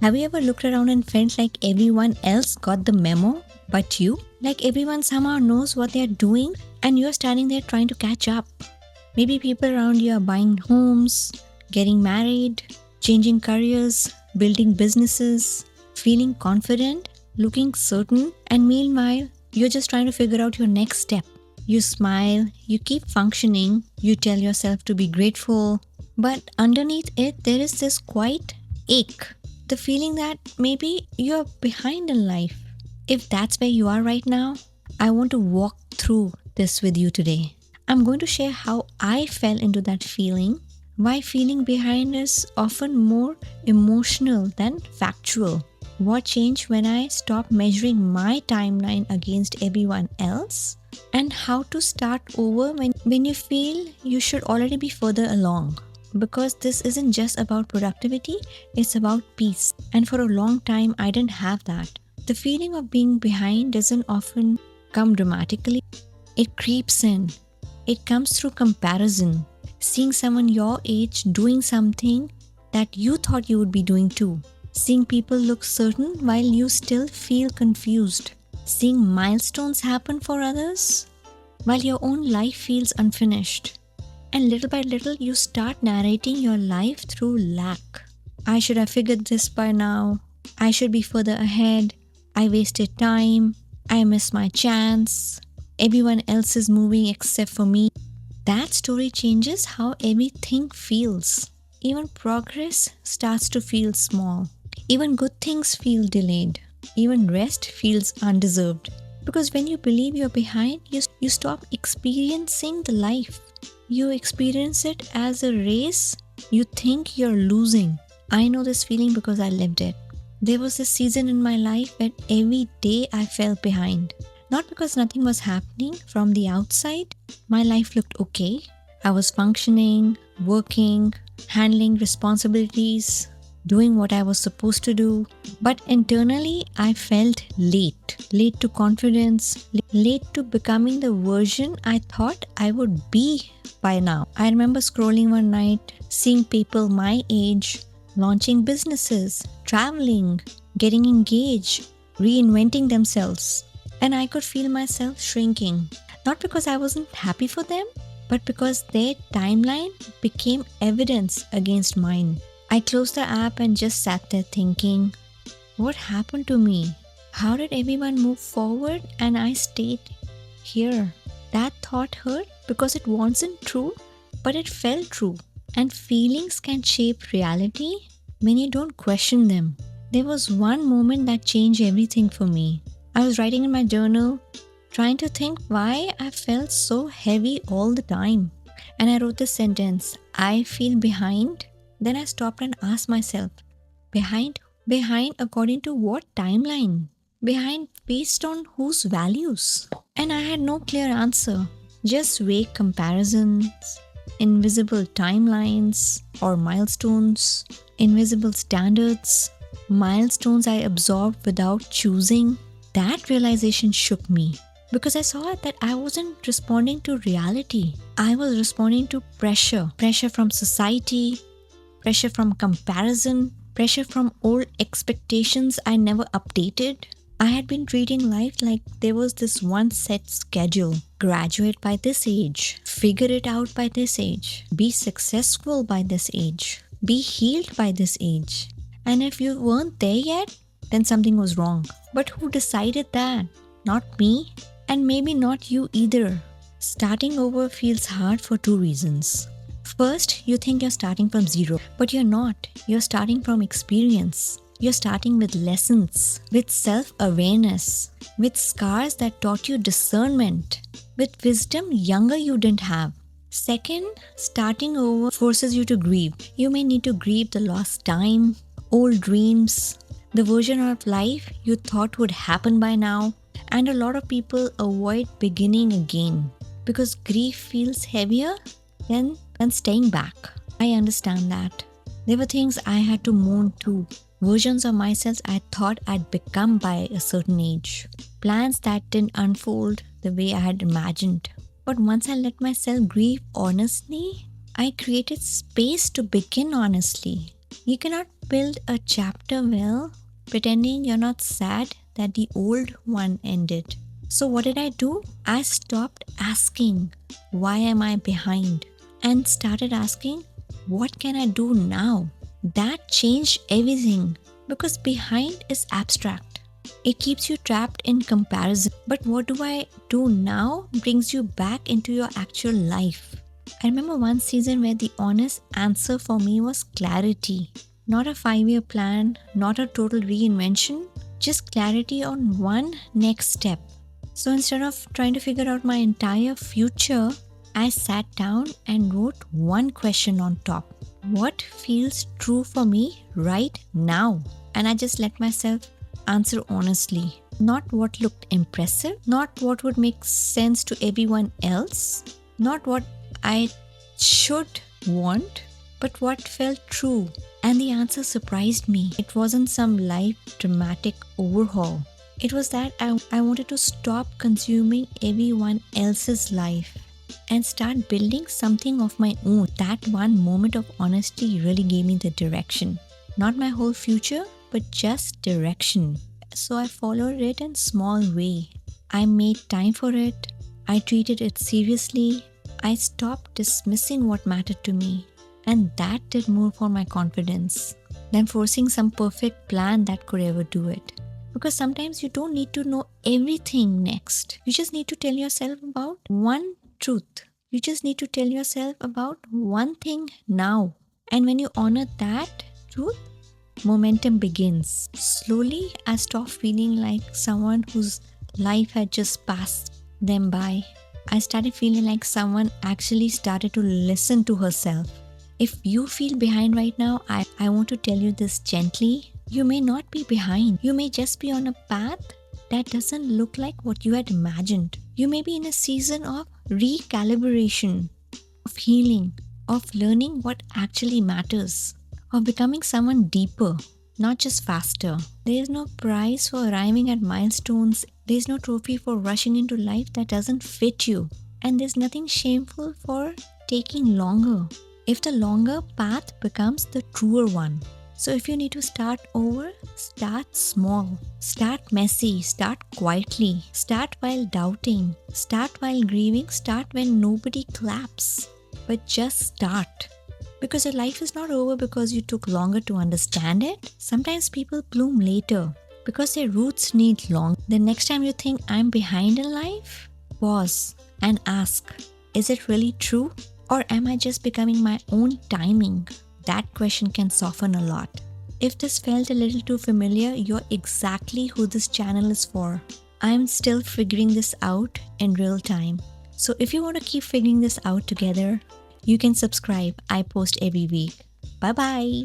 Have you ever looked around and felt like everyone else got the memo but you? Like everyone somehow knows what they're doing and you're standing there trying to catch up. Maybe people around you are buying homes, getting married, changing careers, building businesses, feeling confident, looking certain, and meanwhile, you're just trying to figure out your next step. You smile, you keep functioning, you tell yourself to be grateful, but underneath it, there is this quiet ache. The feeling that maybe you're behind in life. If that's where you are right now, I want to walk through this with you today. I'm going to share how I fell into that feeling, why feeling behind is often more emotional than factual, what changed when I stopped measuring my timeline against everyone else, and how to start over when you feel you should already be further along. Because this isn't just about productivity, it's about peace. And for a long time, I didn't have that. The feeling of being behind doesn't often come dramatically, it creeps in. It comes through comparison, seeing someone your age doing something that you thought you would be doing too, seeing people look certain while you still feel confused, seeing milestones happen for others while your own life feels unfinished. And little by little, you start narrating your life through lack. I should have figured this by now. I should be further ahead. I wasted time. I missed my chance. Everyone else is moving except for me. That story changes how everything feels. Even progress starts to feel small. Even good things feel delayed. Even rest feels undeserved. Because when you believe you're behind, you stop experiencing the life. You experience it as a race you think you're losing. I know this feeling because I lived it. There was a season in my life where every day I fell behind. Not because nothing was happening from the outside. My life looked okay. I was functioning, working, handling responsibilities, doing what I was supposed to do. But internally, I felt late. Late to confidence, late to becoming the version I thought I would be by now. I remember scrolling one night, seeing people my age launching businesses, traveling, getting engaged, reinventing themselves. And I could feel myself shrinking. Not because I wasn't happy for them, but because their timeline became evidence against mine. I closed the app and just sat there thinking, what happened to me? How did everyone move forward and I stayed here? That thought hurt because it wasn't true, but it felt true. And feelings can shape reality when you don't question them. There was one moment that changed everything for me. I was writing in my journal, trying to think why I felt so heavy all the time. And I wrote this sentence, I feel behind. Then I stopped and asked myself, behind? Behind according to what timeline? Behind based on whose values? And I had no clear answer, just vague comparisons, invisible timelines or milestones, invisible standards, milestones I absorbed without choosing. That realization shook me because I saw that I wasn't responding to reality. I was responding to pressure. Pressure from society, pressure from comparison, pressure from old expectations I never updated. I had been treating life like there was this one set schedule. Graduate by this age, figure it out by this age, be successful by this age, be healed by this age. And if you weren't there yet, then something was wrong. But who decided that? Not me, and maybe not you either. Starting over feels hard for two reasons. First, you think you're starting from zero, but you're not. You're starting from experience. You're starting with lessons, with self-awareness, with scars that taught you discernment, with wisdom younger you didn't have. Second, starting over forces you to grieve. You may need to grieve the lost time, old dreams, the version of life you thought would happen by now. And a lot of people avoid beginning again because grief feels heavier than staying back. I understand that. There were things I had to mourn too. Versions of myself I thought I'd become by a certain age. Plans that didn't unfold the way I had imagined. But once I let myself grieve honestly, I created space to begin honestly. You cannot build a chapter well, pretending you're not sad that the old one ended. So, what did I do? I stopped asking, why am I behind? And started asking, what can I do now? That changed everything because behind is abstract. It keeps you trapped in comparison. But what do I do now brings you back into your actual life. I remember one season where the honest answer for me was clarity. Not a 5-year plan, not a total reinvention, just clarity on one next step. So instead of trying to figure out my entire future, I sat down and wrote one question on top. What feels true for me right now? And I just let myself answer honestly. Not what looked impressive, not what would make sense to everyone else, not what I should want, but what felt true. And the answer surprised me. It wasn't some life dramatic overhaul. It was that I wanted to stop consuming everyone else's life and start building something of my own. That one moment of honesty really gave me the direction. Not my whole future, but just direction. So I followed it in small way. I made time for it. I treated it seriously. I stopped dismissing what mattered to me. And that did more for my confidence than forcing some perfect plan that could ever do it. Because sometimes you don't need to know everything next. You just need to tell yourself about one truth. You just need to tell yourself about one thing now. And when you honor that truth, momentum begins. Slowly, I stopped feeling like someone whose life had just passed them by. I started feeling like someone actually started to listen to herself. If you feel behind right now, I want to tell you this gently. You may not be behind. You may just be on a path that doesn't look like what you had imagined. You may be in a season of recalibration, of healing, of learning what actually matters, of becoming someone deeper, not just faster. There is no prize for arriving at milestones. There is no trophy for rushing into life that doesn't fit you. And there's nothing shameful for taking longer, if the longer path becomes the truer one. So if you need to start over, start small, start messy, start quietly, start while doubting, start while grieving, start when nobody claps, but just start. Because your life is not over because you took longer to understand it. Sometimes people bloom later because their roots need long. The next time you think I'm behind in life, pause and ask, is it really true? Or am I just becoming my own timing? That question can soften a lot. If this felt a little too familiar, you're exactly who this channel is for. I'm still figuring this out in real time. So if you want to keep figuring this out together, you can subscribe. I post every week. Bye bye.